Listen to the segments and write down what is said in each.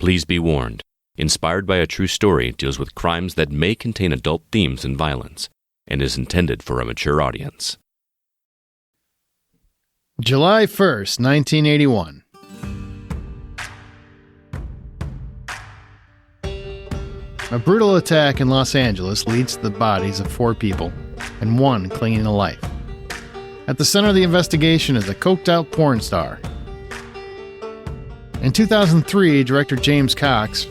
Please be warned. Inspired by a true story deals with crimes that may contain adult themes and violence and is intended for a mature audience. July 1st, 1981. A brutal attack in Los Angeles leads to the bodies of 4 people and 1 clinging to life. At the center of the investigation is a coked-out porn star. In 2003, director James Cox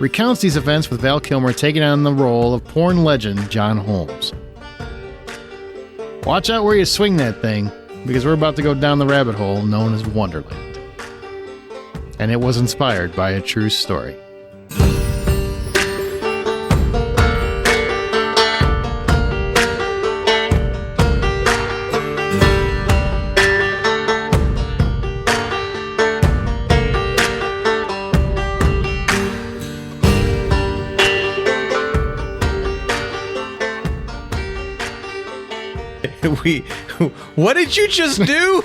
recounts these events with Val Kilmer taking on the role of porn legend John Holmes. Watch out where you swing that thing, because we're about to go down the rabbit hole known as Wonderland. And it was inspired by a true story. What did you just do?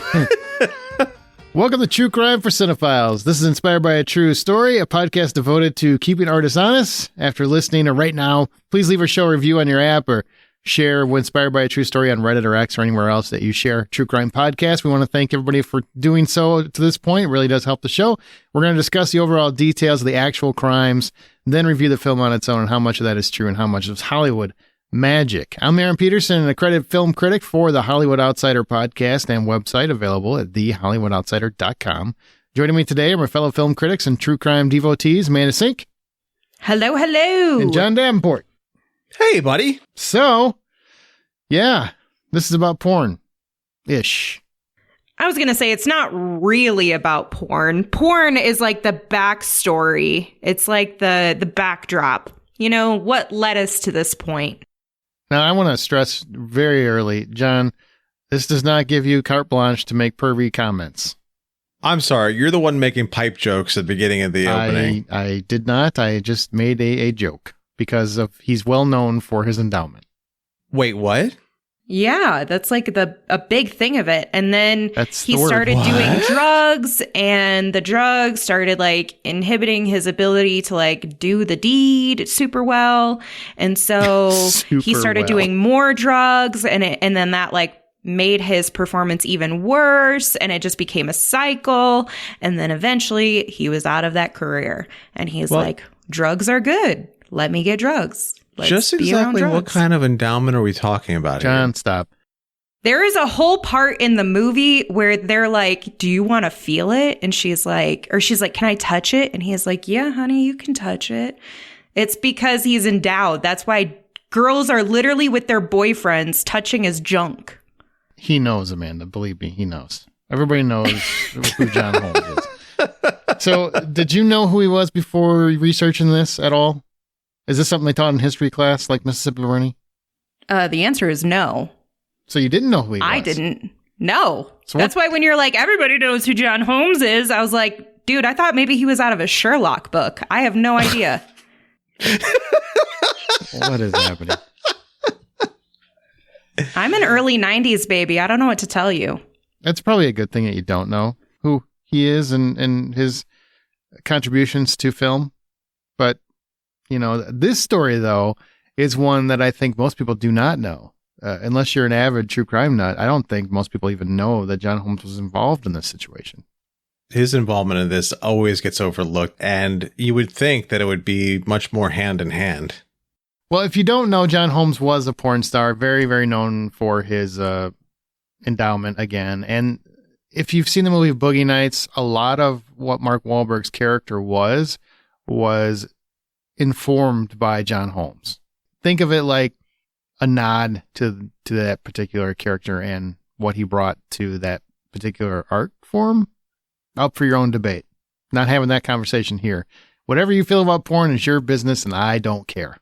Welcome to True Crime for Cinephiles. This is inspired by a true story, a podcast devoted to keeping artists honest. After listening or right now, please leave a show review on your app or share Inspired by a True Story on Reddit or X or anywhere else that you share True Crime Podcast. We want to thank everybody for doing so to this point. It really does help the show. We're going to discuss the overall details of the actual crimes, then review the film on its own and how much of that is true and how much is Hollywood magic. I'm Aaron Peterson, an accredited film critic for the Hollywood Outsider podcast and website, available at thehollywoodoutsider.com. Joining me today are my fellow film critics and true crime devotees, Amanda Sink. Hello, hello. And John Davenport. Hey, buddy. So, yeah, this is about porn-ish. I was going to say it's not really about porn. Porn is like the backstory. It's like the backdrop. You know, what led us to this point? Now, I want to stress very early, John, this does not give you carte blanche to make pervy comments. I'm sorry. You're the one making pipe jokes at the beginning of the opening. I did not. I just made a joke because he's well known for his endowment. Wait, what? Yeah, that's like a big thing of it. And then he started doing drugs, and the drugs started like inhibiting his ability to like do the deed super well. And so he started doing more drugs, and then that like made his performance even worse, and it just became a cycle. And then eventually he was out of that career, and he's like, drugs are good. Let me get drugs. Let's just exactly what kind of endowment are we talking about John, here? Stop. There is a whole part in the movie where they're like, do you want to feel it? And she's like, can I touch it? And he's like, yeah, honey, you can touch it. It's because he's endowed. That's why girls are literally with their boyfriends touching his junk. He knows, Amanda. Believe me, he knows. Everybody knows who John Holmes is. So, did you know who he was before researching this at all? Is this something they taught in history class, like Mississippi Learning? The answer is no. So you didn't know who he was? I didn't. No. So that's why when you're like, everybody knows who John Holmes is, I was like, dude, I thought maybe he was out of a Sherlock book. I have no idea. What is happening? I'm an early 90s baby. I don't know what to tell you. That's probably a good thing that you don't know who he is and his contributions to film. But you know, this story, though, is one that I think most people do not know. Unless you're an avid true crime nut, I don't think most people even know that John Holmes was involved in this situation. His involvement in this always gets overlooked, and you would think that it would be much more hand in hand. Well, if you don't know, John Holmes was a porn star, very, very known for his endowment again. And if you've seen the movie Boogie Nights, a lot of what Mark Wahlberg's character was informed by John Holmes. Think of it like a nod to that particular character and what he brought to that particular art form. Up for your own debate. Not having that conversation here. Whatever you feel about porn is your business, and I don't care.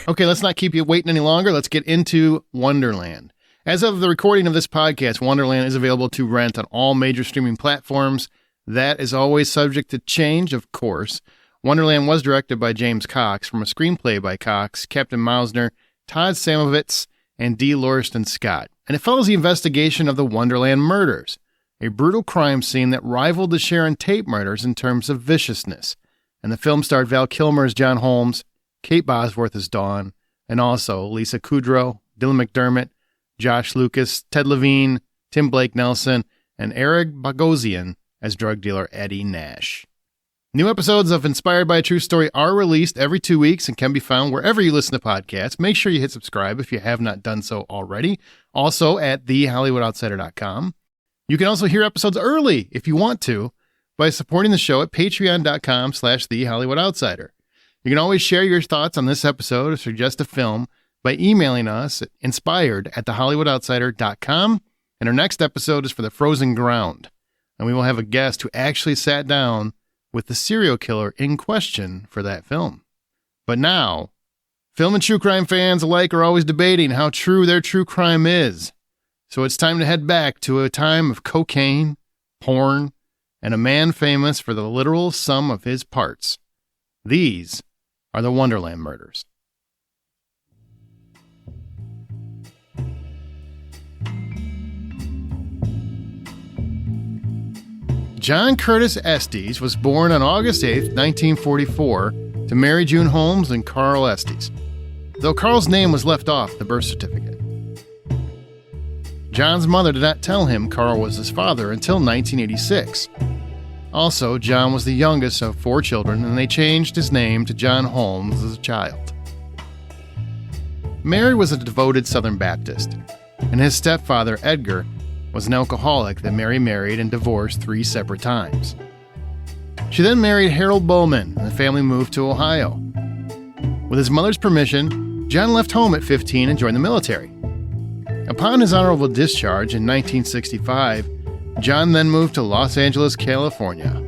Okay, let's not keep you waiting any longer. Let's get into Wonderland. As of the recording of this podcast, Wonderland is available to rent on all major streaming platforms. That is always subject to change, of course. Wonderland was directed by James Cox from a screenplay by Cox, Captain Mausner, Todd Samovitz, and D. Lauriston Scott. And it follows the investigation of the Wonderland murders, a brutal crime scene that rivaled the Sharon Tate murders in terms of viciousness. And the film starred Val Kilmer as John Holmes, Kate Bosworth as Dawn, and also Lisa Kudrow, Dylan McDermott, Josh Lucas, Ted Levine, Tim Blake Nelson, and Eric Bogosian as drug dealer Eddie Nash. New episodes of Inspired by a True Story are released every 2 weeks and can be found wherever you listen to podcasts. Make sure you hit subscribe if you have not done so already. Also at thehollywoodoutsiders.com. You can also hear episodes early if you want to by supporting the show at patreon.com/thehollywoodoutsiders. You can always share your thoughts on this episode or suggest a film by emailing us at inspired@thehollywoodoutsiders.com. And our next episode is for The Frozen Ground. And we will have a guest who actually sat down with the serial killer in question for that film. But now, film and true crime fans alike are always debating how true their true crime is. So it's time to head back to a time of cocaine, porn, and a man famous for the literal sum of his parts. These are the Wonderland murders. John Curtis Estes was born on August 8, 1944, to Mary June Holmes and Carl Estes, though Carl's name was left off the birth certificate. John's mother did not tell him Carl was his father until 1986. Also, John was the youngest of 4 children, and they changed his name to John Holmes as a child. Mary was a devoted Southern Baptist, and his stepfather, Edgar, was an alcoholic that Mary married and divorced 3 separate times. She then married Harold Bowman, and the family moved to Ohio. With his mother's permission, John left home at 15 and joined the military. Upon his honorable discharge in 1965, John then moved to Los Angeles, California,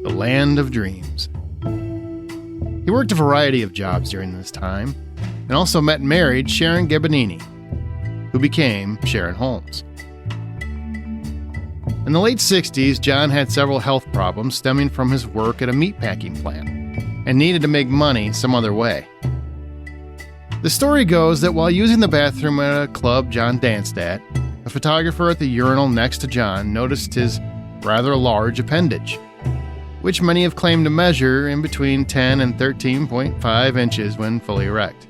the land of dreams. He worked a variety of jobs during this time, and also met and married Sharon Gabbanini, who became Sharon Holmes. In the late 60s, John had several health problems stemming from his work at a meatpacking plant and needed to make money some other way. The story goes that while using the bathroom at a club John danced at, a photographer at the urinal next to John noticed his rather large appendage, which many have claimed to measure in between 10 and 13.5 inches when fully erect.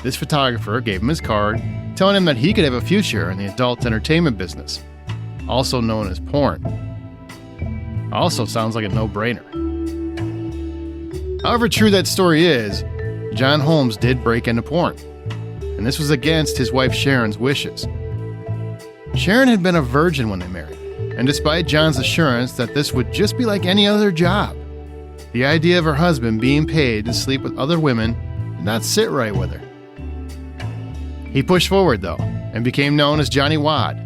This photographer gave him his card, telling him that he could have a future in the adult entertainment business, also known as porn. Also sounds like a no-brainer. However true that story is, John Holmes did break into porn, and this was against his wife Sharon's wishes. Sharon had been a virgin when they married, and despite John's assurance that this would just be like any other job, the idea of her husband being paid to sleep with other women did not sit right with her. He pushed forward, though, and became known as Johnny Wad,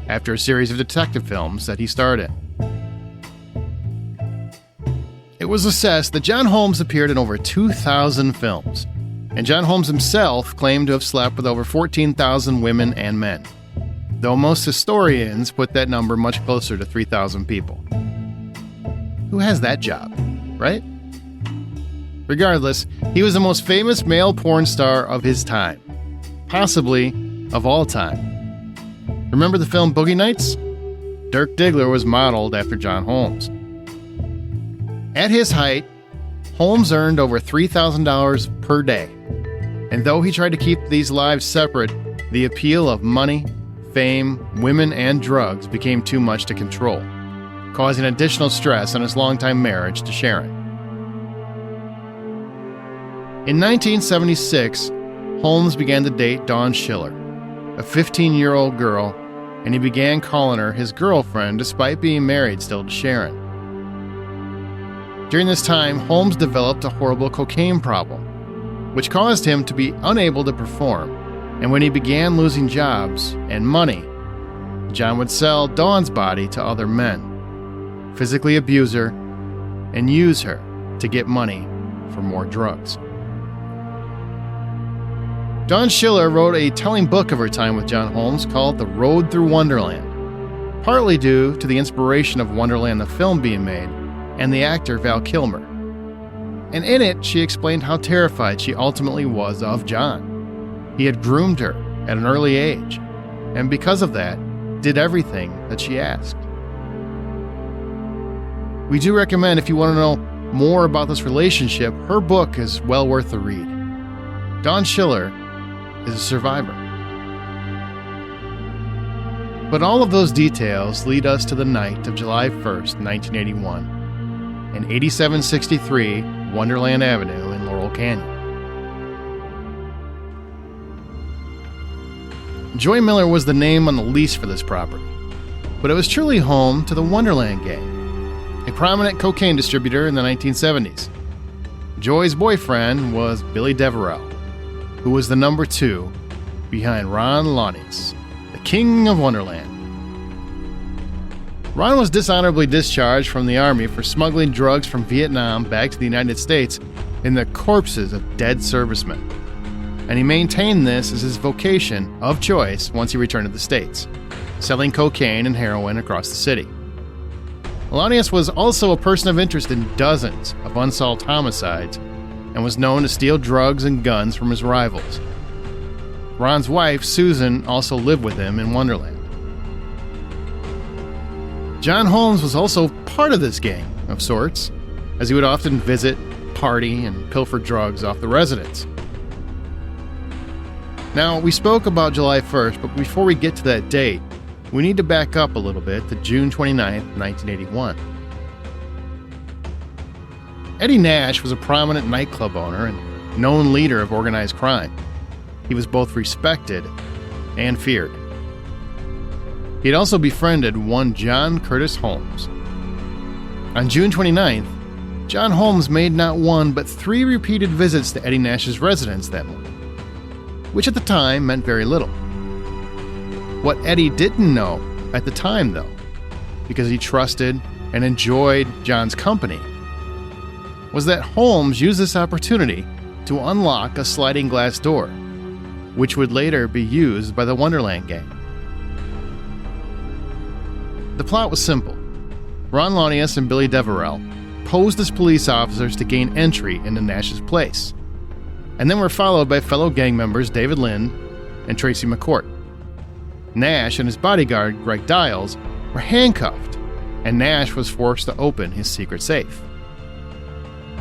after a series of detective films that he starred in. It was assessed that John Holmes appeared in over 2,000 films, and John Holmes himself claimed to have slept with over 14,000 women and men, though most historians put that number much closer to 3,000 people. Who has that job, right? Regardless, he was the most famous male porn star of his time, possibly of all time. Remember the film Boogie Nights? Dirk Diggler was modeled after John Holmes. At his height, Holmes earned over $3,000 per day, and though he tried to keep these lives separate, the appeal of money, fame, women, and drugs became too much to control, causing additional stress on his longtime marriage to Sharon. In 1976, Holmes began to date Dawn Schiller, a 15-year-old girl, and he began calling her his girlfriend despite being married still to Sharon. During this time, Holmes developed a horrible cocaine problem, which caused him to be unable to perform, and when he began losing jobs and money, John would sell Dawn's body to other men, physically abuse her, and use her to get money for more drugs. Dawn Schiller wrote a telling book of her time with John Holmes called The Road Through Wonderland, partly due to the inspiration of Wonderland the film being made and the actor Val Kilmer. And in it, she explained how terrified she ultimately was of John. He had groomed her at an early age, and because of that, did everything that she asked. We do recommend, if you want to know more about this relationship, her book is well worth the read. Dawn Schiller is a survivor. But all of those details lead us to the night of July 1st, 1981, in 8763 Wonderland Avenue in Laurel Canyon. Joy Miller was the name on the lease for this property, but it was truly home to the Wonderland Gang, a prominent cocaine distributor in the 1970s. Joy's boyfriend was Billy Deverell, who was the number 2 behind Ron Launius, the king of Wonderland. Ron was dishonorably discharged from the Army for smuggling drugs from Vietnam back to the United States in the corpses of dead servicemen, and he maintained this as his vocation of choice once he returned to the States, selling cocaine and heroin across the city. Launius was also a person of interest in dozens of unsolved homicides and was known to steal drugs and guns from his rivals. Ron's wife, Susan, also lived with him in Wonderland. John Holmes was also part of this gang, of sorts, as he would often visit, party, and pilfer drugs off the residents. Now, we spoke about July 1st, but before we get to that date, we need to back up a little bit to June 29th, 1981. Eddie Nash was a prominent nightclub owner and known leader of organized crime. He was both respected and feared. He had also befriended one John Curtis Holmes. On June 29th, John Holmes made not one but 3 repeated visits to Eddie Nash's residence that morning, which at the time meant very little. What Eddie didn't know at the time, though, because he trusted and enjoyed John's company, was that Holmes used this opportunity to unlock a sliding glass door, which would later be used by the Wonderland Gang. The plot was simple. Ron Launius and Billy Deverell posed as police officers to gain entry into Nash's place, and then were followed by fellow gang members David Lind and Tracy McCourt. Nash and his bodyguard, Greg Dials, were handcuffed, and Nash was forced to open his secret safe,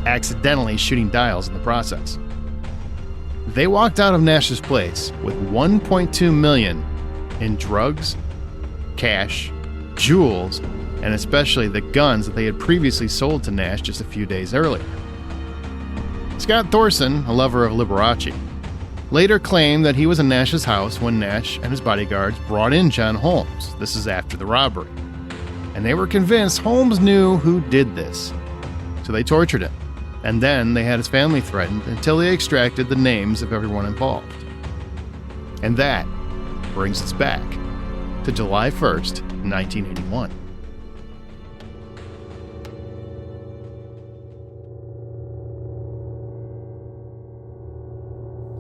accidentally shooting Dials in the process. They walked out of Nash's place with $1.2 million in drugs, cash, jewels, and especially the guns that they had previously sold to Nash just a few days earlier. Scott Thorson, a lover of Liberace, later claimed that he was in Nash's house when Nash and his bodyguards brought in John Holmes. This is after the robbery. And they were convinced Holmes knew who did this. So they tortured him. And then they had his family threatened until they extracted the names of everyone involved. And that brings us back to July 1st, 1981.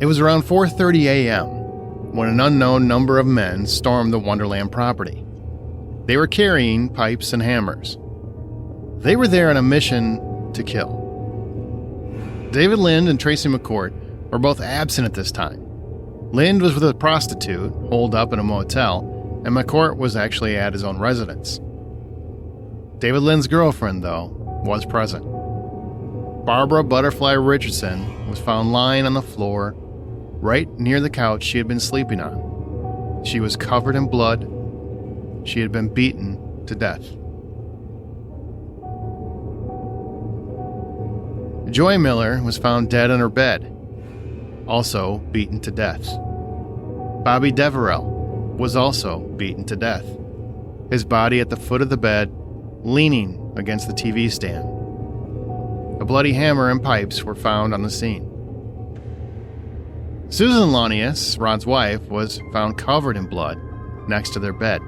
It was around 4:30 a.m. when an unknown number of men stormed the Wonderland property. They were carrying pipes and hammers. They were there on a mission to kill. David Lind and Tracy McCourt were both absent at this time. Lind was with a prostitute, holed up in a motel, and McCourt was actually at his own residence. David Lind's girlfriend, though, was present. Barbara Butterfly Richardson was found lying on the floor right near the couch she had been sleeping on. She was covered in blood. She had been beaten to death. Joy Miller was found dead in her bed, also beaten to death. Bobby Deverell was also beaten to death, his body at the foot of the bed, leaning against the TV stand. A bloody hammer and pipes were found on the scene. Susan Launius, Ron's wife, was found covered in blood next to their bed.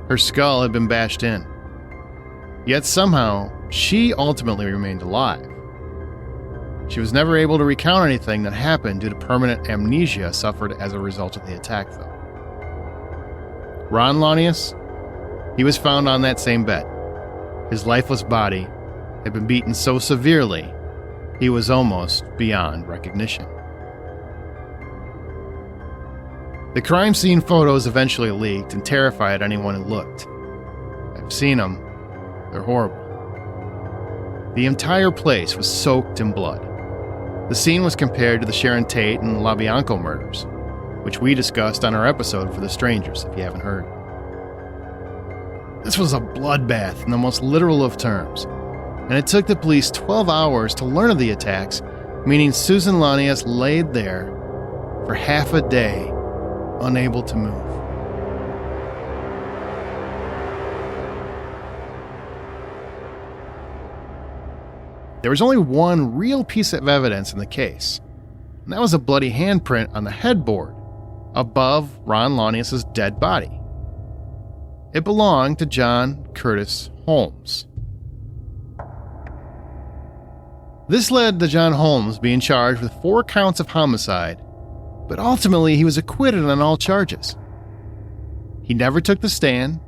Her skull had been bashed in. Yet somehow, she ultimately remained alive. She was never able to recount anything that happened due to permanent amnesia suffered as a result of the attack, though. Ron Launius, he was found on that same bed. His lifeless body had been beaten so severely, he was almost beyond recognition. The crime scene photos eventually leaked and terrified anyone who looked. I've seen them. They're horrible. The entire place was soaked in blood. The scene was compared to the Sharon Tate and LaBianco murders, which we discussed on our episode for The Strangers, if you haven't heard. This was a bloodbath in the most literal of terms, and it took the police 12 hours to learn of the attacks, meaning Susan Lanius laid there for half a day, unable to move. There was only one real piece of evidence in the case, and that was a bloody handprint on the headboard above Ron Lanius' dead body. It belonged to John Curtis Holmes. This led to John Holmes being charged with 4 counts of homicide, but ultimately he was acquitted on all charges. He never took the stand,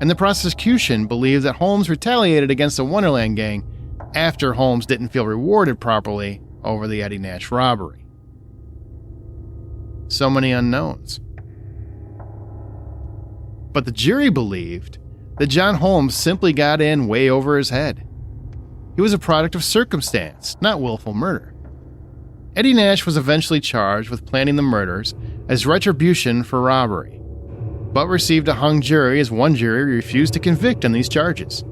and the prosecution believed that Holmes retaliated against the Wonderland gang after Holmes didn't feel rewarded properly over the Eddie Nash robbery. So many unknowns. But the jury believed that John Holmes simply got in way over his head. He was a product of circumstance, not willful murder. Eddie Nash was eventually charged with planning the murders as retribution for robbery, but received a hung jury as one jury refused to convict on these charges.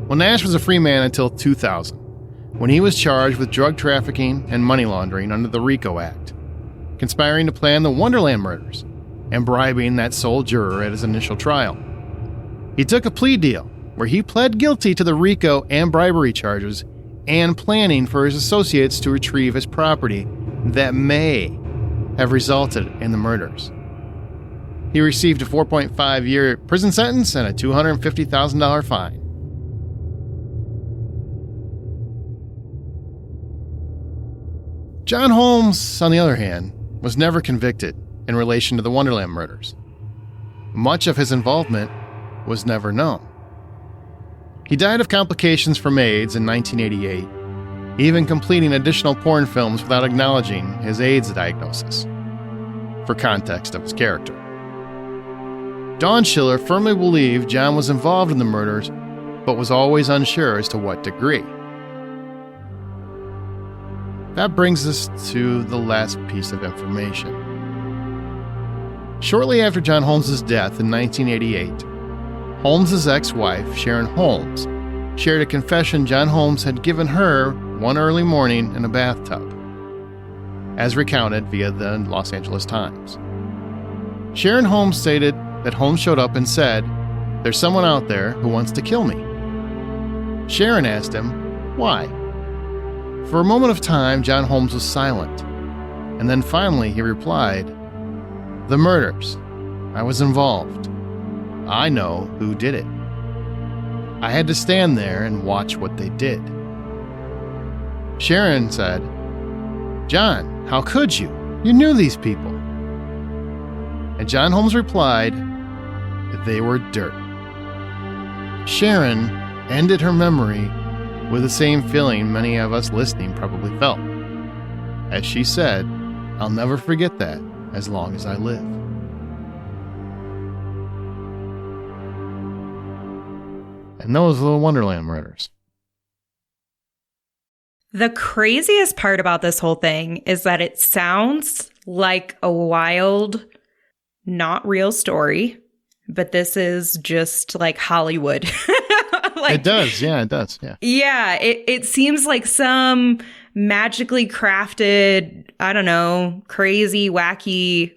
Well, Nash was a free man until 2000, when he was charged with drug trafficking and money laundering under the RICO Act, conspiring to plan the Wonderland murders, and bribing that sole juror at his initial trial. He took a plea deal where he pled guilty to the RICO and bribery charges and planning for his associates to retrieve his property that may have resulted in the murders. He received a 4.5-year prison sentence and a $250,000 fine. John Holmes, on the other hand, was never convicted in relation to the Wonderland murders. Much of his involvement was never known. He died of complications from AIDS in 1988, even completing additional porn films without acknowledging his AIDS diagnosis, for context of his character. Dawn Schiller firmly believed John was involved in the murders, but was always unsure as to what degree. That brings us to the last piece of information. Shortly after John Holmes' death in 1988, Holmes' ex-wife, Sharon Holmes, shared a confession John Holmes had given her one early morning in a bathtub, as recounted via the Los Angeles Times. Sharon Holmes stated that Holmes showed up and said, "There's someone out there who wants to kill me." Sharon asked him, "Why?" For a moment of time, John Holmes was silent, and then finally he replied, "The murders. I was involved. I know who did it. I had to stand there and watch what they did." Sharon said, "John, how could you? You knew these people." And John Holmes replied, "They were dirt." Sharon ended her memory with the same feeling many of us listening probably felt. As she said, "I'll never forget that as long as I live." And those are the Wonderland murders. The craziest part about this whole thing is that it sounds like a wild, not real story, but this is just like Hollywood. It does. Yeah, it does. Yeah. Yeah. It seems like some magically crafted, I don't know, crazy, wacky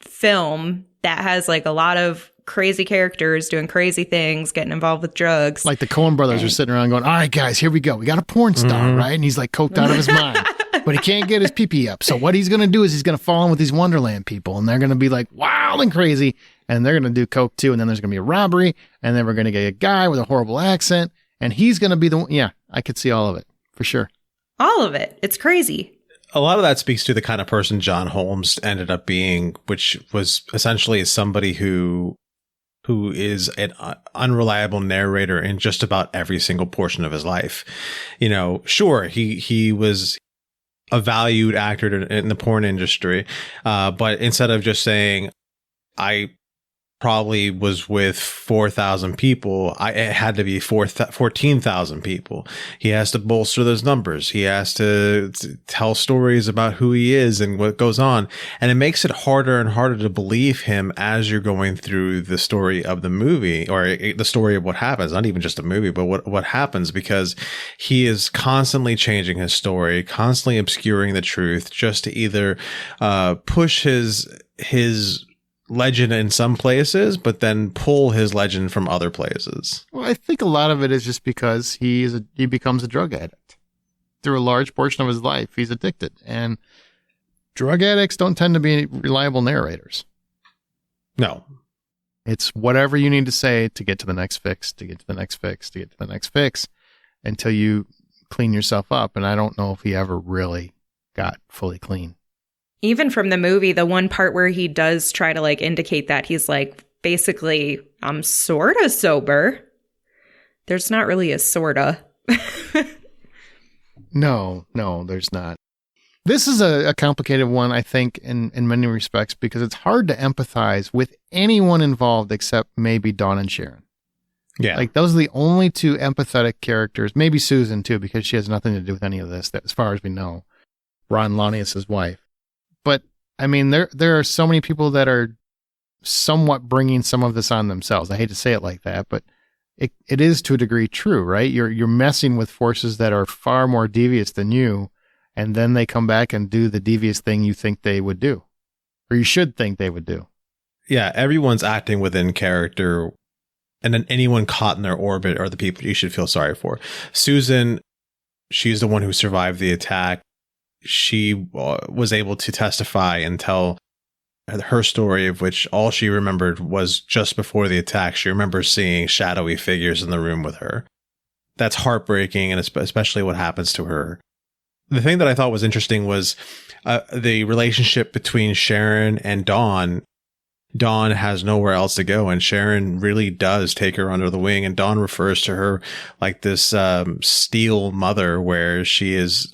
film that has like a lot of crazy characters doing crazy things, getting involved with drugs. Like the Coen brothers are sitting around going, "All right, guys, here we go. We got a porn star, right? And he's like coked out of his mind, but he can't get his pee-pee up. So what he's going to do is he's going to fall in with these Wonderland people, and they're going to be like wild and crazy, and they're going to do coke too. And then there's going to be a robbery, and then we're going to get a guy with a horrible accent, and he's going to be the one." Yeah, I could see all of it for sure. All of it. It's crazy. A lot of that speaks to the kind of person John Holmes ended up being, which was essentially somebody who is an unreliable narrator in just about every single portion of his life. You know, sure, he was a valued actor in the porn industry, but instead of just saying, I probably was with 4,000 people. It had to be 14,000 people. He has to bolster those numbers. He has to tell stories about who he is and what goes on. And it makes it harder and harder to believe him as you're going through the story of the movie, or the story of what happens, not even just a movie, but what happens, because he is constantly changing his story, constantly obscuring the truth, just to either push his legend in some places, but then pull his legend from other places. Well, I think a lot of it is just because he becomes a drug addict. Through a large portion of his life, he's addicted. And drug addicts don't tend to be reliable narrators. No. It's whatever you need to say to get to the next fix, to get to the next fix, to get to the next fix, until you clean yourself up. And I don't know if he ever really got fully clean. Even from the movie, the one part where he does try to like indicate that he's like, basically, I'm sort of sober. There's not really a sorta. No, there's not. This is a complicated one, I think, in many respects, because it's hard to empathize with anyone involved except maybe Dawn and Sharon. Yeah. Like, those are the only two empathetic characters. Maybe Susan, too, because she has nothing to do with any of this, as far as we know. Ron Lanius' wife. But, I mean, there are so many people that are somewhat bringing some of this on themselves. I hate to say it like that, but it is to a degree true, right? You're messing with forces that are far more devious than you, and then they come back and do the devious thing you think they would do, or you should think they would do. Yeah, everyone's acting within character, and then anyone caught in their orbit are the people you should feel sorry for. Susan, she's the one who survived the attack. She was able to testify and tell her story, of which all she remembered was just before the attack. She remembers seeing shadowy figures in the room with her. That's heartbreaking, and especially what happens to her. The thing that I thought was interesting was the relationship between Sharon and Dawn. Dawn has nowhere else to go, and Sharon really does take her under the wing, and Dawn refers to her like this steel mother, where she is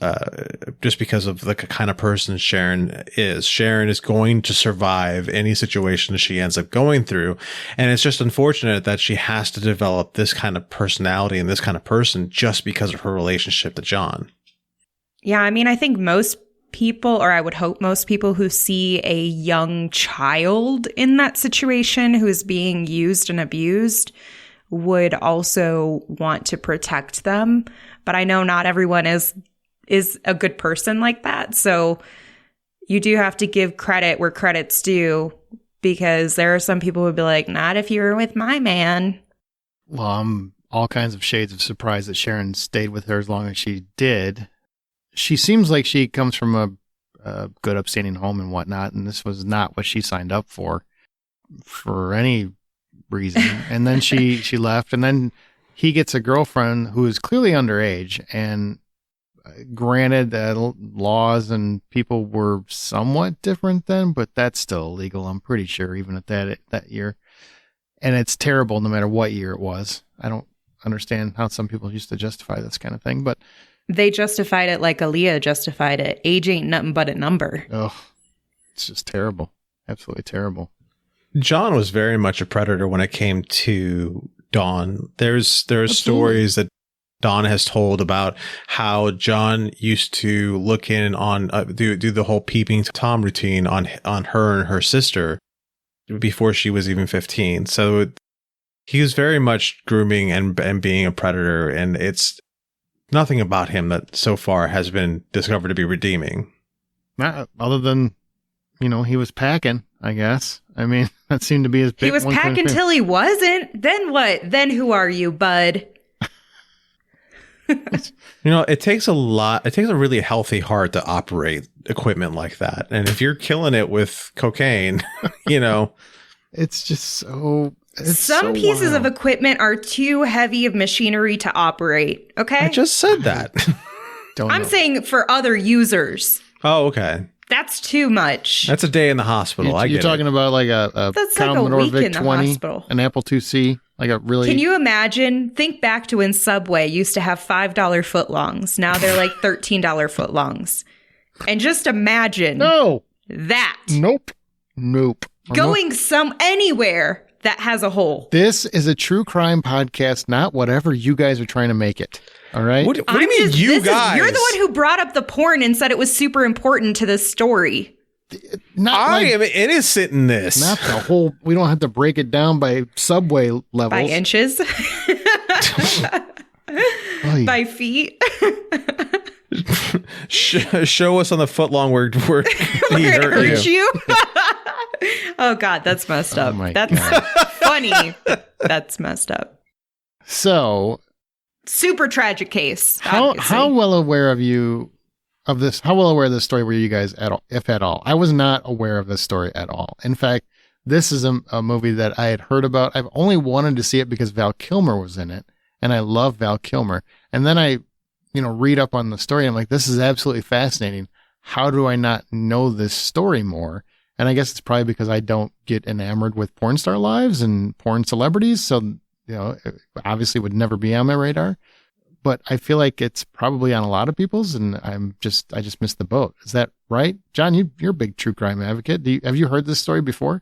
just because of the kind of person Sharon is. Sharon is going to survive any situation she ends up going through, and it's just unfortunate that she has to develop this kind of personality and this kind of person just because of her relationship to John. Yeah, I mean, I think most people, or I would hope most people who see a young child in that situation who is being used and abused would also want to protect them. But I know not everyone is a good person like that. So you do have to give credit where credit's due, because there are some people who would be like, not if you're with my man. Well, I'm all kinds of shades of surprise that Sharon stayed with her as long as she did. She seems like she comes from a good upstanding home and whatnot, and this was not what she signed up for any reason. And then she left, and then he gets a girlfriend who is clearly underage, and granted that laws and people were somewhat different then, but that's still illegal, I'm pretty sure, even at that year. And it's terrible no matter what year it was. I don't understand how some people used to justify this kind of thing, but they justified it like Aaliyah justified it. Age ain't nothing but a number. Oh, it's just terrible. Absolutely terrible. John was very much a predator when it came to Dawn. There's stories that Dawn has told about how John used to look in on do the whole peeping Tom routine on her and her sister before she was even 15. So he was very much grooming and being a predator, and it's nothing about him that so far has been discovered to be redeeming. Not other than, he was packing, I guess. I mean, that seemed to be his big one. He was packing till he wasn't. Then what? Then who are you, bud? It takes a really healthy heart to operate equipment like that. And if you're killing it with cocaine, it's just so... Some pieces of equipment are too heavy of machinery to operate, okay? I just said that. I'm saying for other users. Oh, okay. That's too much. That's a day in the hospital. You're talking about like a Commodore VIC-20, an Apple IIc, like a really... Can you imagine? Think back to when Subway used to have $5 footlongs. Now they're like $13 footlongs. And just imagine that. Nope. Going anywhere that has a hole. This is a true crime podcast, not whatever you guys are trying to make it. All right? What do you mean, you guys? You're the one who brought up the porn and said it was super important to this story. I am innocent in this. Not the whole. We don't have to break it down by subway levels. By inches. By feet. Show us on the footlong where he hurt you. Oh God, that's messed up. That's funny. That's messed up. So, super tragic case. How well aware of you of this? How well aware of this story were you guys at all, if at all? I was not aware of this story at all. In fact, this is a movie that I had heard about. I've only wanted to see it because Val Kilmer was in it, and I love Val Kilmer. And then I, read up on the story. And I'm like, this is absolutely fascinating. How do I not know this story more? And I guess it's probably because I don't get enamored with porn star lives and porn celebrities. So, it obviously would never be on my radar. But I feel like it's probably on a lot of people's, and I just missed the boat. Is that right? John, you're a big true crime advocate. Have you heard this story before?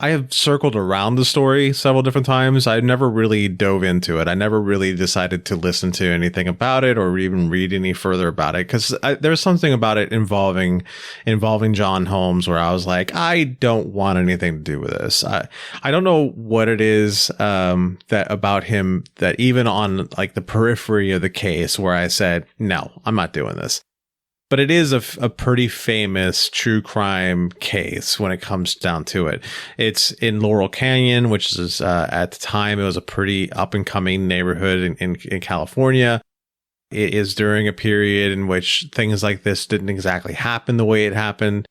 I have circled around the story several different times. I never really dove into it. I never really decided to listen to anything about it or even read any further about it, because there's something about it involving John Holmes where I was like, I don't want anything to do with this. I don't know what it is that about him that even on like the periphery of the case where I said, no, I'm not doing this. But it is a pretty famous true crime case when it comes down to it. It's in Laurel Canyon, which is at the time, it was a pretty up and coming neighborhood in California. It is during a period in which things like this didn't exactly happen the way it happened.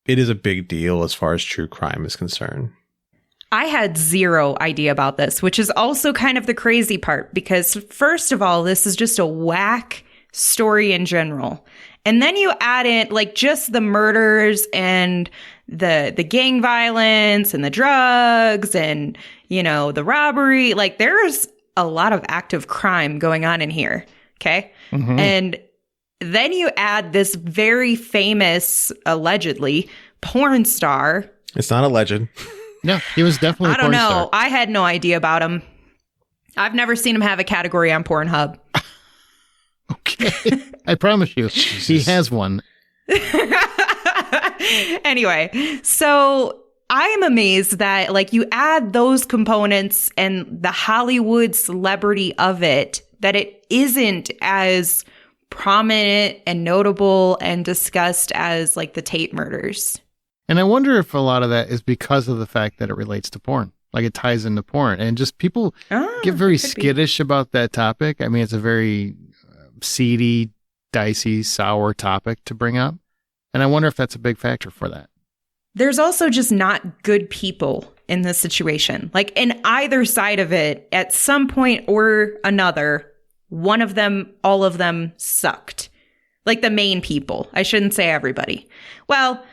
It is a big deal as far as true crime is concerned. I had zero idea about this, which is also kind of the crazy part, because first of all, this is just a whack story in general. And then you add in like just the murders and the gang violence and the drugs and, the robbery. Like there's a lot of active crime going on in here. Okay. Mm-hmm. And then you add this very famous, allegedly, porn star. It's not alleged. No, he was definitely a porn star. I don't know. I had no idea about him. I've never seen him have a category on Pornhub. Okay. I promise you, Jesus. He has one. Anyway, so I am amazed that like you add those components and the Hollywood celebrity of it, that it isn't as prominent and notable and discussed as like the Tate murders. And I wonder if a lot of that is because of the fact that it relates to porn. Like it ties into porn, and just people get very skittish about that topic. I mean, it's a very seedy, dicey, sour topic to bring up. And I wonder if that's a big factor for that. There's also just not good people in this situation. Like in either side of it, at some point or another, one of them, all of them sucked. Like the main people. I shouldn't say everybody. Well,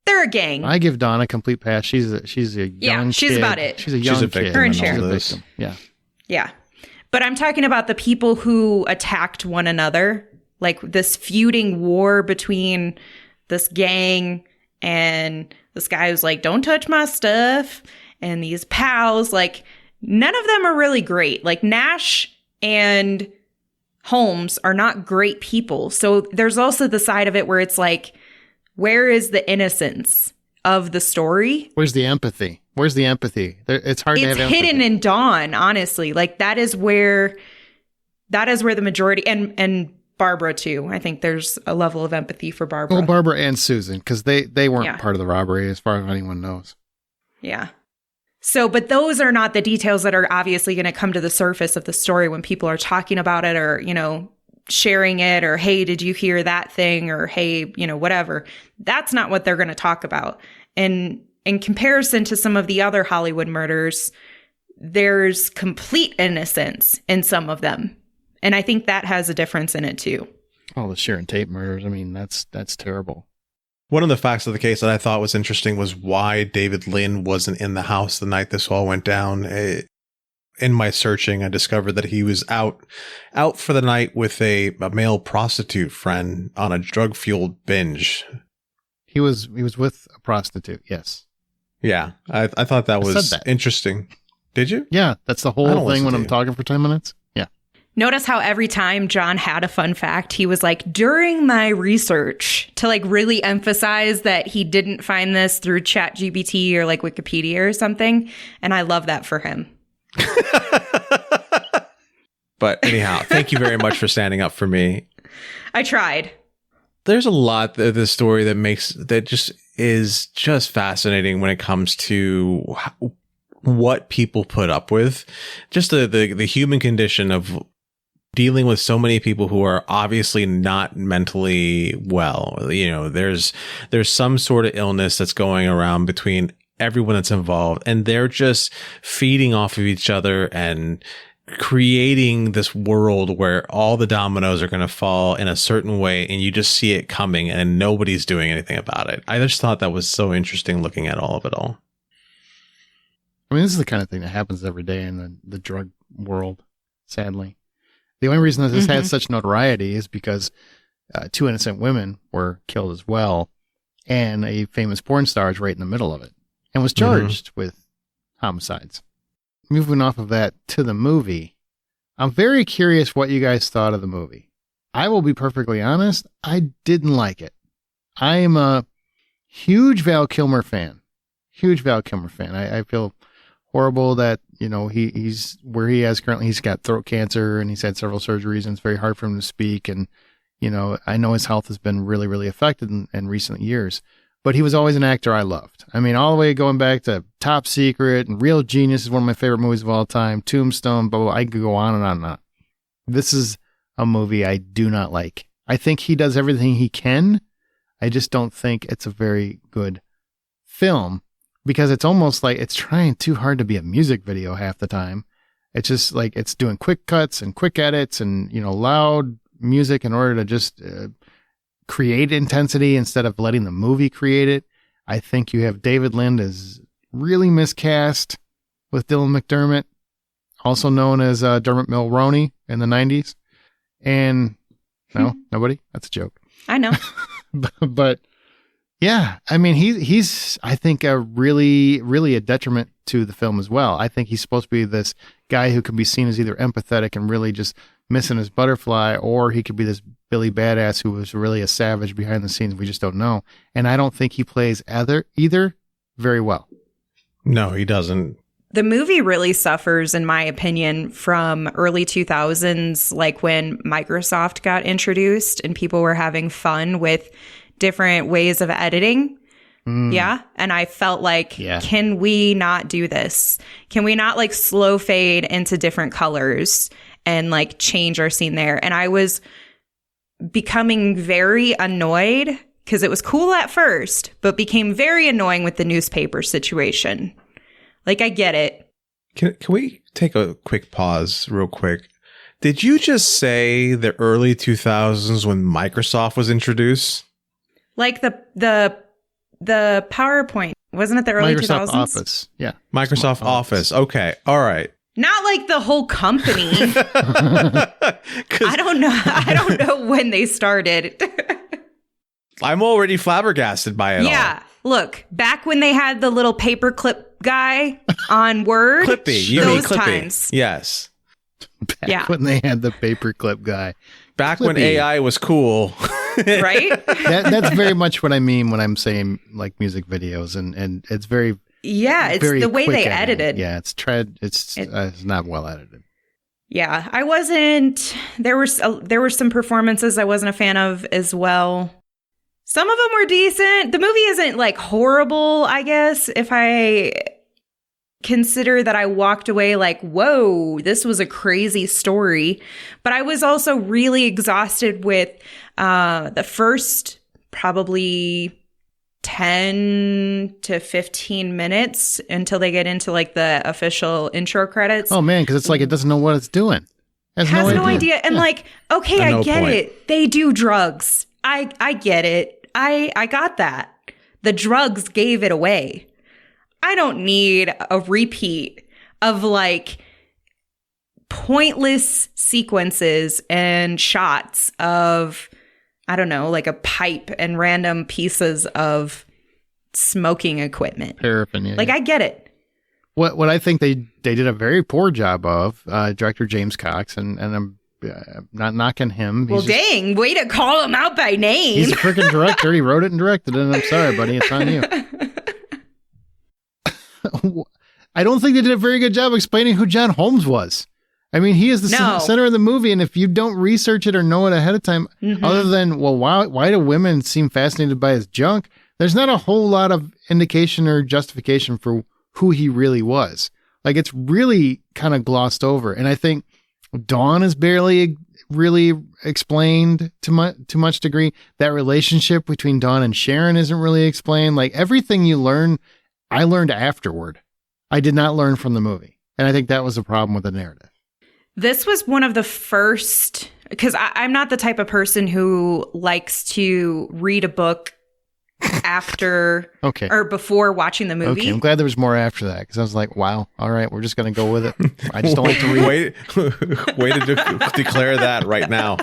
they're a gang. I give Dawn a complete pass. She's a young she's kid. about it. She's a young kid. Her and Sharon. She's a victim. Yeah. Yeah. But I'm talking about the people who attacked one another, like this feuding war between this gang and this guy who's like, don't touch my stuff. And these pals, like none of them are really great. Like Nash and Holmes are not great people. So there's also the side of it where it's like, where is the innocence of the story? Where's the empathy? It's hard to have empathy. It's hidden in Dawn, honestly. Like that is where the majority, and Barbara too. I think there's a level of empathy for Barbara. Well, Barbara and Susan, because they weren't part of the robbery as far as anyone knows. Yeah. So, but those are not the details that are obviously going to come to the surface of the story when people are talking about it or, sharing it or, hey, did you hear that thing? Or, hey, whatever. That's not what they're going to talk about. And in comparison to some of the other Hollywood murders, there's complete innocence in some of them. And I think that has a difference in it too. Oh, the Sharon Tate murders. I mean, that's terrible. One of the facts of the case that I thought was interesting was why David Lynn wasn't in the house the night this all went down. In my searching, I discovered that he was out for the night with a male prostitute friend on a drug-fueled binge. He was with a prostitute, yes. Yeah, I thought that was interesting. Did you? Yeah, that's the whole thing when I'm talking for 10 minutes. Yeah. Notice how every time John had a fun fact, he was like, during my research, to like really emphasize that he didn't find this through ChatGPT or like Wikipedia or something. And I love that for him. But anyhow, thank you very much for standing up for me. I tried. There's a lot of this story that just is just fascinating when it comes to what people put up with. Just the human condition of dealing with so many people who are obviously not mentally well. You know, there's some sort of illness that's going around between everyone that's involved, and they're just feeding off of each other and creating this world where all the dominoes are going to fall in a certain way, and you just see it coming and nobody's doing anything about it. I just thought that was so interesting looking at all of it all. I mean, this is the kind of thing that happens every day in the drug world, sadly. The only reason that this has such notoriety is because 2 innocent women were killed as well, and a famous porn star is right in the middle of it and was charged with homicides. Moving off of that to the movie, I'm very curious what you guys thought of the movie. I will be perfectly honest, I didn't like it. I am a huge Val Kilmer fan. I feel horrible that, you know, he's where he is currently. He's got throat cancer and he's had several surgeries, and it's very hard for him to speak. And, you know, I know his health has been really, really affected in recent years. But he was always an actor I loved. I mean, all the way going back to Top Secret and Real Genius is one of my favorite movies of all time. Tombstone, blah, blah, I could go on and on and on. This is a movie I do not like. I think he does everything he can. I just don't think it's a very good film because it's almost like it's trying too hard to be a music video half the time. It's just like it's doing quick cuts and quick edits and, you know, loud music in order to just create intensity instead of letting the movie create it. I think you have David Lind as really miscast with Dylan McDermott, also known as Dermot Mulroney in the 90s. And no, nobody? That's a joke. I know. But yeah, I mean, he's I think a really, really a detriment to the film as well. I think he's supposed to be this guy who can be seen as either empathetic and really just missing his butterfly, or he could be this Billy Badass who was really a savage behind the scenes. We just don't know. And I don't think he plays either very well. No, he doesn't. The movie really suffers, in my opinion, from early 2000s, like when Microsoft got introduced and people were having fun with different ways of editing. Yeah. And I felt like, can we not do this? Can we not like slow fade into different colors and like change our scene there? And I was becoming very annoyed because it was cool at first, but became very annoying with the newspaper situation. Like, I get it. Can we take a quick pause real quick? Did you just say the early 2000s when Microsoft was introduced? Like the PowerPoint. Wasn't it the early Microsoft 2000s? Office. Yeah. Microsoft Office. Okay. All right. Not like the whole company. I don't know. I don't know when they started. I'm already flabbergasted by it all. Yeah. Look, back when they had the little paperclip guy on Word. Clippy. You mean Clippy. Times. Yes. Back when they had the paperclip guy. Back when AI was cool. Right? That's very much what I mean when I'm saying like music videos, and it's very it's very the way they editing. edited. Yeah, it's not well edited. Yeah, I wasn't. There were some performances I wasn't a fan of as well. Some of them were decent. The movie isn't like horrible, I guess, if I consider that I walked away like, whoa, this was a crazy story. But I was also really exhausted with the first probably 10 to 15 minutes until they get into like the official intro credits. Oh man, because it's like it doesn't know what it's doing. Has no idea. And like, okay, I get it. They do drugs. I get it. I got that. The drugs gave it away. I don't need a repeat of like pointless sequences and shots of, I don't know, like a pipe and random pieces of smoking equipment. Paraphernalia. Like, I get it. What I think they did a very poor job of, director James Cox, and I'm not knocking him. Well, dang, way to call him out by name. He's a freaking director. He wrote it and directed it, and I'm sorry, buddy. It's on you. I don't think they did a very good job explaining who John Holmes was. I mean, he is the center of the movie, and if you don't research it or know it ahead of time, other than, well, why do women seem fascinated by his junk? There's not a whole lot of indication or justification for who he really was. Like, it's really kind of glossed over. And I think Dawn is barely really explained to much degree. That relationship between Dawn and Sharon isn't really explained. Like, everything you learn, I learned afterward. I did not learn from the movie. And I think that was a problem with the narrative. This was one of the first, because I'm not the type of person who likes to read a book after or before watching the movie. Okay, I'm glad there was more after that, because I was like, wow, all right, we're just going to go with it. I just don't like to read. Way to declare that right now.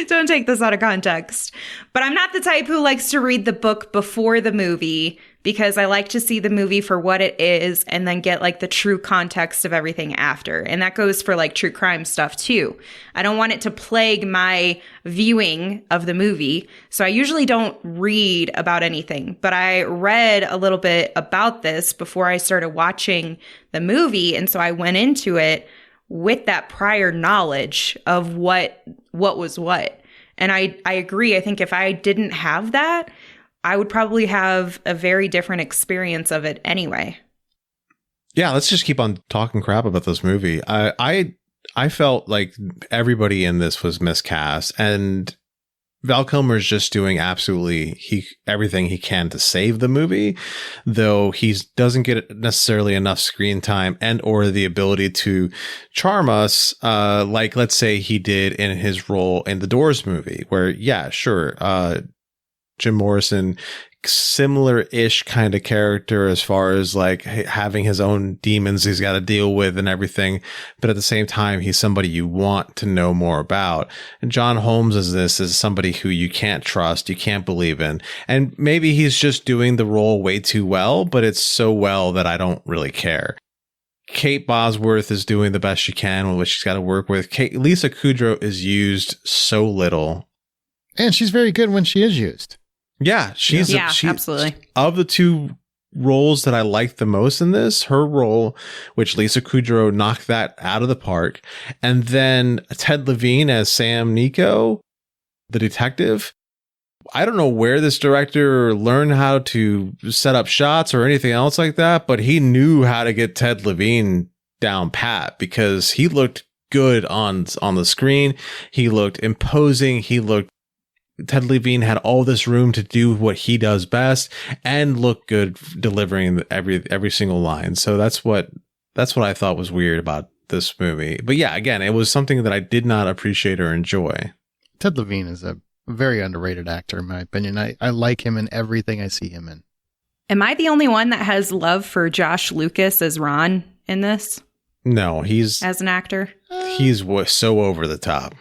Don't take this out of context. But I'm not the type who likes to read the book before the movie, because I like to see the movie for what it is and then get like the true context of everything after. And that goes for like true crime stuff too. I don't want it to plague my viewing of the movie. So I usually don't read about anything, but I read a little bit about this before I started watching the movie. And so I went into it with that prior knowledge of what was what. And I agree. I think if I didn't have that, I would probably have a very different experience of it anyway. Yeah, let's just keep on talking crap about this movie. I felt like everybody in this was miscast, and Val Kilmer is just doing absolutely everything he can to save the movie, though he doesn't get necessarily enough screen time and or the ability to charm us, like let's say he did in his role in the Doors movie, where Jim Morrison, similar-ish kind of character as far as like having his own demons he's got to deal with and everything. But at the same time, he's somebody you want to know more about. And John Holmes is somebody who you can't trust, you can't believe in. And maybe he's just doing the role way too well, but it's so well that I don't really care. Kate Bosworth is doing the best she can with what she's got to work with. Lisa Kudrow is used so little. And she's very good when she is used. Yeah, she's absolutely. Of the two roles that I liked the most in this, her role, which Lisa Kudrow knocked that out of the park, and then Ted Levine as Sam Nico, the detective. I don't know where this director learned how to set up shots or anything else like that, but he knew how to get Ted Levine down pat, because he looked good on the screen. He looked imposing. Ted Levine had all this room to do what he does best and look good delivering every single line. So that's what I thought was weird about this movie. But yeah, again, it was something that I did not appreciate or enjoy. Ted Levine is a very underrated actor, in my opinion. I like him in everything I see him in. Am I the only one that has love for Josh Lucas as Ron in this? No, he's as an actor. He's so over the top.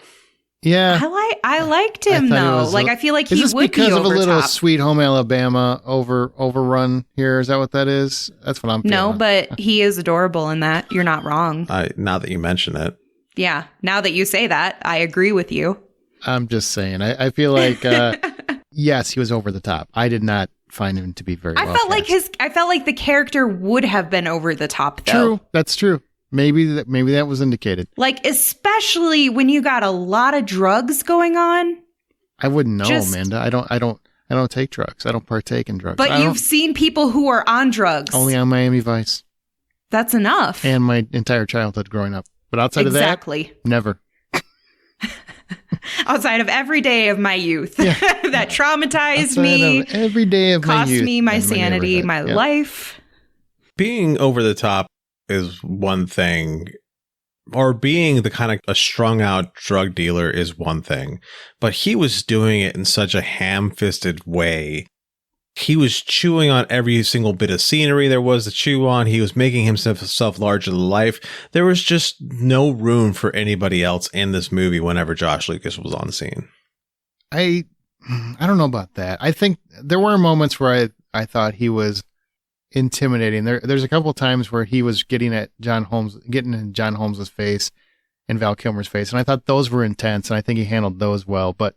Yeah, I liked him though. I feel like he would be over because of a little top. Sweet Home Alabama overrun here. Is that what that is? That's what I'm feeling. No, but he is adorable in that. You're not wrong. Now that you mention it. Yeah, now that you say that, I agree with you. I'm just saying. I feel like yes, he was over the top. I did not find him to be very. I felt like the character would have been over the top though. True, that's true. Maybe that was indicated. Like, especially when you got a lot of drugs going on. I wouldn't know, Amanda. I don't take drugs. I don't partake in drugs. But you've seen people who are on drugs. Only on Miami Vice. That's enough. And my entire childhood growing up. But outside of that, never. Outside of every day of my youth. Yeah. That traumatized me. Every day of my youth. Cost me my sanity, my life. Being over the top is one thing, or being the kind of a strung out drug dealer is one thing, but he was doing it in such a ham-fisted way. He was chewing on every single bit of scenery there was to chew on. He was making himself larger than life. There was just no room for anybody else in this movie whenever Josh Lucas was on the scene. I I don't know about that. I think there were moments where I thought he was intimidating. There's a couple of times where he was getting in John Holmes's face and Val Kilmer's face, and I thought those were intense, and I think he handled those well. But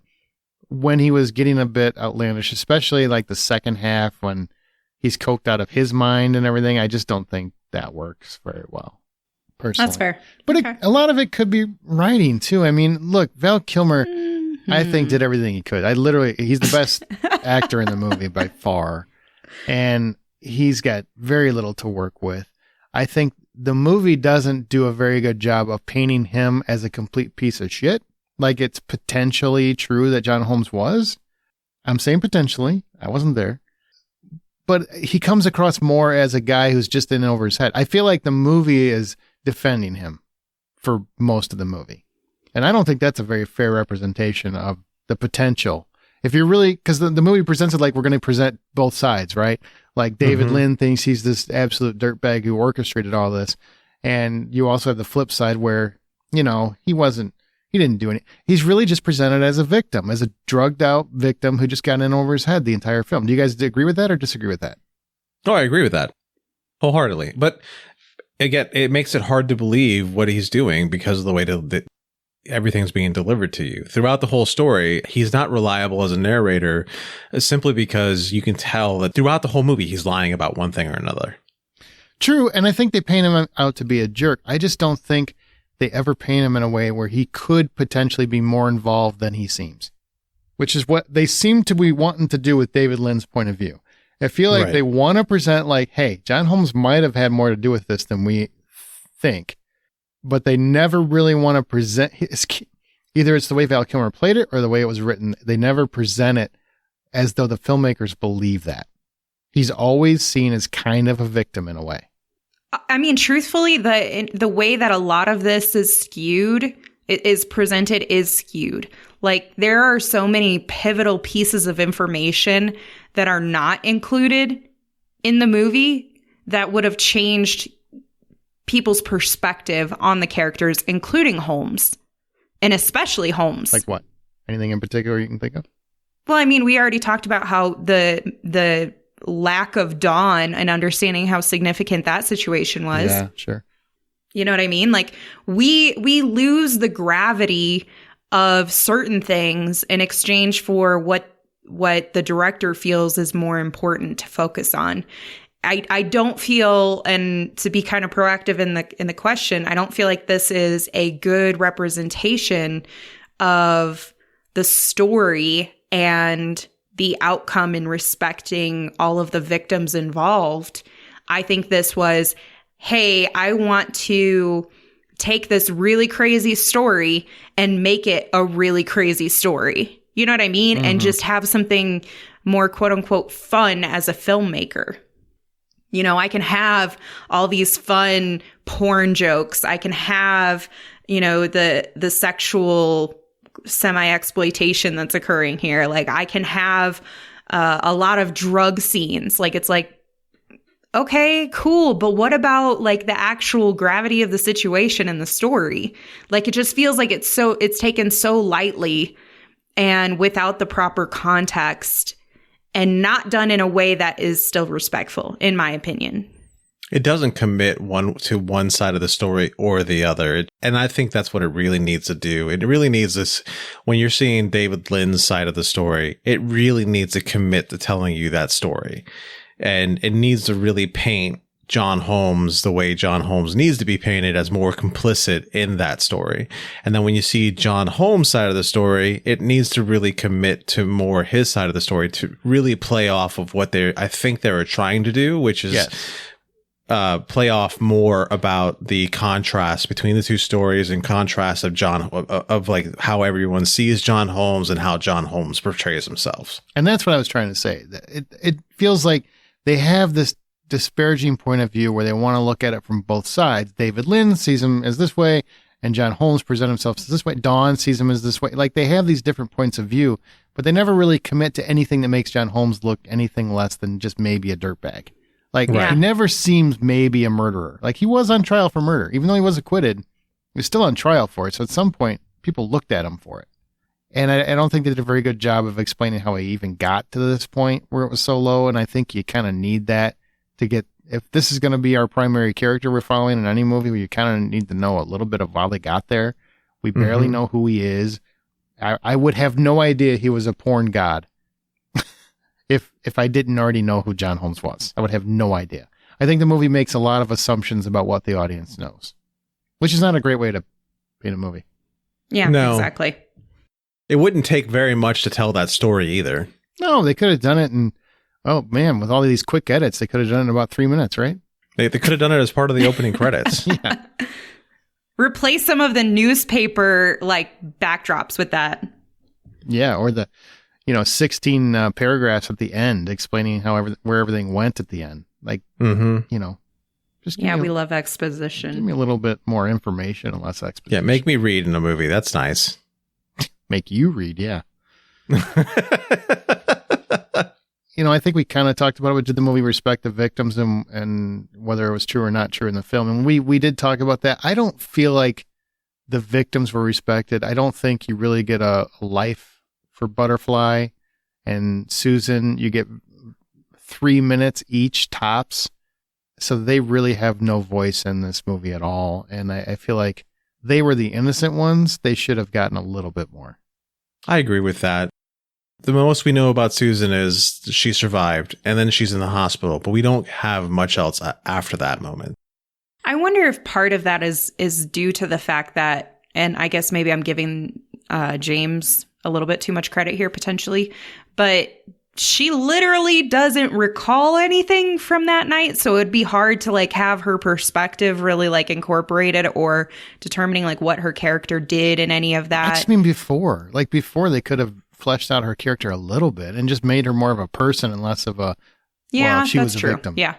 when he was getting a bit outlandish, especially like the second half when he's coked out of his mind and everything, I just don't think that works very well. Personally. That's fair. But okay. a lot of it could be writing too. I mean, look, Val Kilmer, I think did everything he could. He's the best actor in the movie by far. And he's got very little to work with. I think the movie doesn't do a very good job of painting him as a complete piece of shit. Like it's potentially true that John Holmes was. I'm saying potentially. I wasn't there. But he comes across more as a guy who's just in over his head. I feel like the movie is defending him for most of the movie. And I don't think that's a very fair representation of the potential. If you're really, because the movie presents it like we're going to present both sides, right? Like David Lynn thinks he's this absolute dirtbag who orchestrated all this. And you also have the flip side where, he didn't do anything. He's really just presented as a victim, as a drugged out victim who just got in over his head the entire film. Do you guys agree with that or disagree with that? Oh, I agree with that wholeheartedly. But again, it makes it hard to believe what he's doing because of the way that everything's being delivered to you. Throughout the whole story, he's not reliable as a narrator simply because you can tell that throughout the whole movie, he's lying about one thing or another. True, and I think they paint him out to be a jerk. I just don't think they ever paint him in a way where he could potentially be more involved than he seems, which is what they seem to be wanting to do with David Lynn's point of view. I feel like they want to present like, hey, John Holmes might have had more to do with this than we think, but they never really want to present either it's the way Val Kilmer played it or the way it was written. They never present it as though the filmmakers believe that. He's always seen as kind of a victim in a way. I mean, truthfully, the way that a lot of this is presented is skewed. Like, there are so many pivotal pieces of information that are not included in the movie that would have changed people's perspective on the characters, including Holmes, and especially Holmes. Like what? Anything in particular you can think of? Well, I mean, we already talked about how the lack of Dawn and understanding how significant that situation was. Yeah, sure. You know what I mean? Like we lose the gravity of certain things in exchange for what the director feels is more important to focus on. I don't feel, and to be kind of proactive in the question, I don't feel like this is a good representation of the story and the outcome in respecting all of the victims involved. I think this was, hey, I want to take this really crazy story and make it a really crazy story. You know what I mean? Mm-hmm. And just have something more quote unquote fun as a filmmaker. I can have all these fun porn jokes. I can have, the sexual semi-exploitation that's occurring here. Like, I can have a lot of drug scenes. Like, it's like, okay, cool. But what about like the actual gravity of the situation and the story? Like, it just feels like it's taken so lightly and without the proper context and not done in a way that is still respectful, in my opinion. It doesn't commit one side of the story or the other. And I think that's what it really needs to do. It really needs this, when you're seeing David Lynn's side of the story, it really needs to commit to telling you that story. And it needs to really paint John Holmes the way John Holmes needs to be painted, as more complicit in that story. And then when you see John Holmes' side of the story, it needs to really commit to more his side of the story to really play off of what I think they were trying to do, which is play off more about the contrast between the two stories and contrast of like how everyone sees John Holmes and how John Holmes portrays himself. And that's what I was trying to say. It feels like they have this disparaging point of view where they want to look at it from both sides. David Lynn sees him as this way, and John Holmes presents himself as this way. Dawn sees him as this way. Like, they have these different points of view, but they never really commit to anything that makes John Holmes look anything less than just maybe a dirtbag. Like, He never seems maybe a murderer. Like, he was on trial for murder. Even though he was acquitted, he was still on trial for it. So at some point, people looked at him for it. And I don't think they did a very good job of explaining how he even got to this point where it was so low. And I think you kind of need that to get, if this is going to be our primary character we're following in any movie, you kind of need to know a little bit of how they got there. We barely know who he is. I would have no idea he was a porn god if I didn't already know who John Holmes was. I would have no idea. I think the movie makes a lot of assumptions about what the audience knows, which is not a great way to paint a movie. Yeah, no. Exactly. It wouldn't take very much to tell that story either. No, they could have done it in, oh man, with all of these quick edits, they could have done it in about 3 minutes, right? They could have done it as part of the opening credits. Yeah. Replace some of the newspaper backdrops with that. Yeah, or the 16 paragraphs at the end explaining where everything went at the end. Just we love exposition. Give me a little bit more information and less exposition. Yeah, make me read in a movie. That's nice. Make you read, yeah. I think we kind of talked about it. Did the movie respect the victims and whether it was true or not true in the film? And we did talk about that. I don't feel like the victims were respected. I don't think you really get a life for Butterfly and Susan. You get 3 minutes each tops. So they really have no voice in this movie at all. And I feel like they were the innocent ones. They should have gotten a little bit more. I agree with that. The most we know about Susan is she survived and then she's in the hospital, but we don't have much else after that moment. I wonder if part of that is due to the fact that, and I guess maybe I'm giving James a little bit too much credit here potentially, but she literally doesn't recall anything from that night. So it'd be hard to have her perspective really incorporated or determining what her character did in any of that. I just mean before they could have fleshed out her character a little bit and just made her more of a person and less of a, she was a victim. Yeah.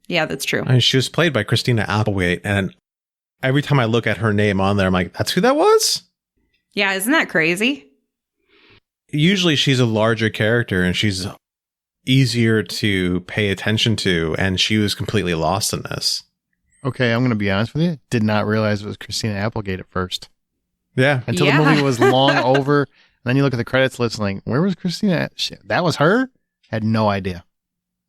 Yeah, that's true. I mean, she was played by Christina Applegate. And every time I look at her name on there, I'm like, that's who that was? Yeah. Isn't that crazy? Usually she's a larger character and she's easier to pay attention to. And she was completely lost in this. Okay. I'm going to be honest with you. Did not realize it was Christina Applegate at first. Yeah. Until the movie was long over. And then you look at the credits list and where was Christina? That was her? Had no idea.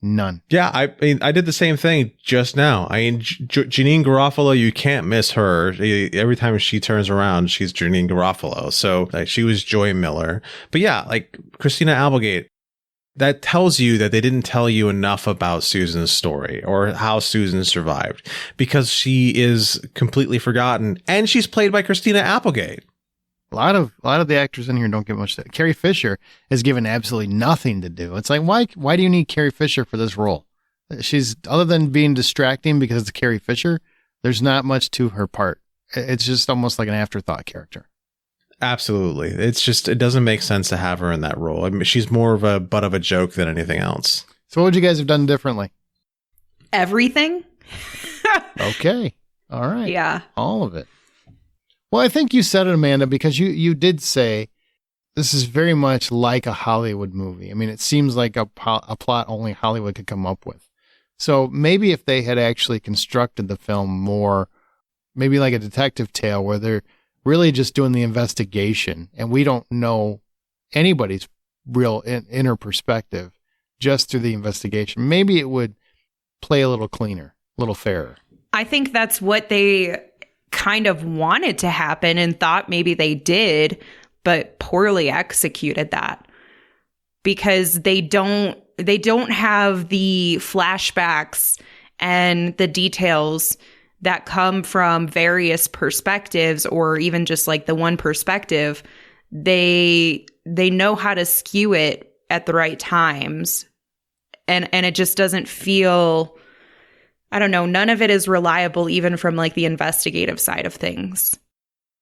None. Yeah, I mean, I did the same thing just now. I mean, Janine Garofalo, you can't miss her. Every time she turns around, she's Janine Garofalo. So she was Joy Miller. But yeah, Christina Applegate, that tells you that they didn't tell you enough about Susan's story or how Susan survived because she is completely forgotten and she's played by Christina Applegate. A lot of the actors in here don't get much. Carrie Fisher is given absolutely nothing to do. It's why do you need Carrie Fisher for this role? She's, other than being distracting because it's Carrie Fisher, there's not much to her part. It's just almost like an afterthought character. Absolutely. It's just, it doesn't make sense to have her in that role. I mean, she's more of a butt of a joke than anything else. So what would you guys have done differently? Everything. Okay. All right. Yeah. All of it. Well, I think you said it, Amanda, because you did say this is very much like a Hollywood movie. I mean, it seems like a plot only Hollywood could come up with. So maybe if they had actually constructed the film more, maybe like a detective tale where they're really just doing the investigation and we don't know anybody's real inner perspective just through the investigation, maybe it would play a little cleaner, a little fairer. I think that's what they kind of wanted to happen and thought maybe they did, but poorly executed that because they don't have the flashbacks and the details that come from various perspectives or even just the one perspective. They know how to skew it at the right times and it just doesn't feel, I don't know, none of it is reliable even from the investigative side of things.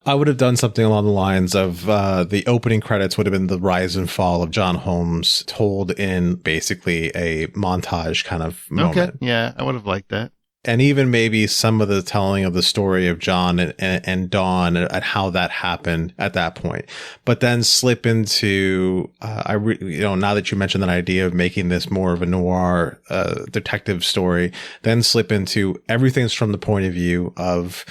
I would have done something along the lines of the opening credits would have been the rise and fall of John Holmes told in basically a montage kind of moment. Okay, yeah, I would have liked that. And even maybe some of the telling of the story of John and Dawn and how that happened at that point. But then slip into, now that you mentioned that idea of making this more of a noir detective story, then slip into everything's from the point of view of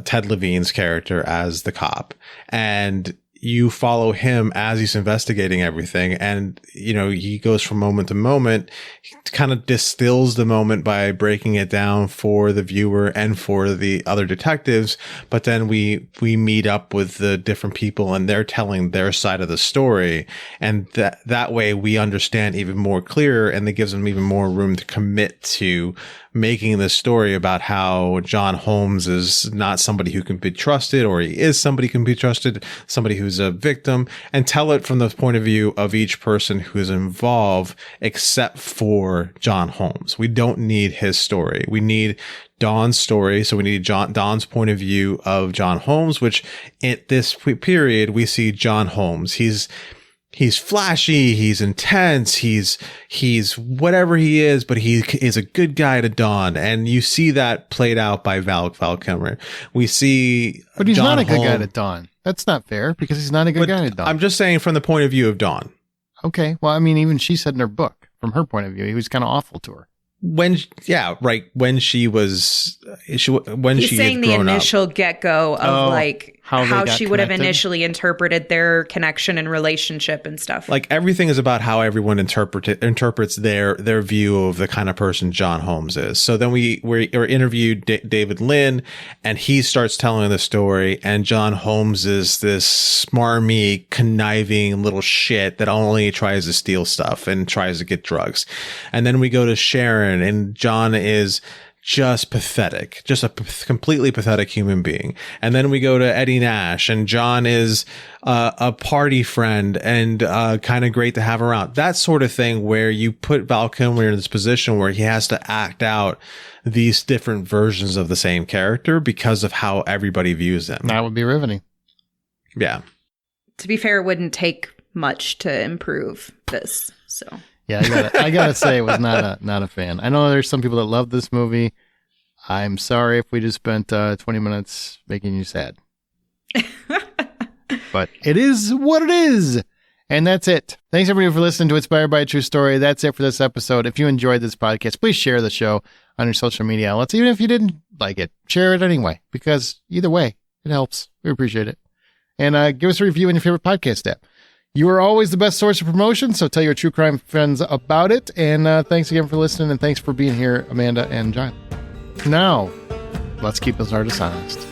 Ted Levine's character as the cop. And you follow him as he's investigating everything. And, he goes from moment to moment. He kind of distills the moment by breaking it down for the viewer and for the other detectives. But then we meet up with the different people and they're telling their side of the story. And that way we understand even more clear, and it gives them even more room to commit to making this story about how John Holmes is not somebody who can be trusted, or he is somebody who can be trusted, somebody who's a victim, and tell it from the point of view of each person who's involved, except for John Holmes. We don't need his story. We need Dawn's story. So we need Dawn's point of view of John Holmes, which at this period, we see John Holmes. He's flashy, he's intense, he's whatever he is, but he is a good guy to Dawn. And you see that played out by Val Kilmer. We see But he's John not a good guy to Dawn. That's not fair, because he's not a good guy to Dawn. I'm just saying from the point of view of Dawn. Okay. Well, I mean, even she said in her book, from her point of view, he was kind of awful to her. When she was, he's saying the initial get-go of how she would have initially interpreted their connection and relationship and stuff. Like, everything is about how everyone interprets their view of the kind of person John Holmes is. So then we interviewed David Lynn, and he starts telling the story, and John Holmes is this smarmy, conniving little shit that only tries to steal stuff and tries to get drugs. And then we go to Sharon, and John is just pathetic, just a completely pathetic human being. And then we go to Eddie Nash, and John is a party friend and kind of great to have around. That sort of thing, where you put Val Kilmer in this position where he has to act out these different versions of the same character because of how everybody views them. That would be riveting. Yeah. To be fair, it wouldn't take much to improve this, so... Yeah, I gotta say, I was not a fan. I know there's some people that love this movie. I'm sorry if we just spent 20 minutes making you sad. But it is what it is. And that's it. Thanks everybody for listening to Inspired by a True Story. That's it for this episode. If you enjoyed this podcast, please share the show on your social media outlets. Even if you didn't like it, share it anyway, because either way, it helps. We appreciate it. And give us a review in your favorite podcast app. You are always the best source of promotion, so tell your true crime friends about it. And thanks again for listening, and thanks for being here, Amanda and John. Now, let's keep those artists honest.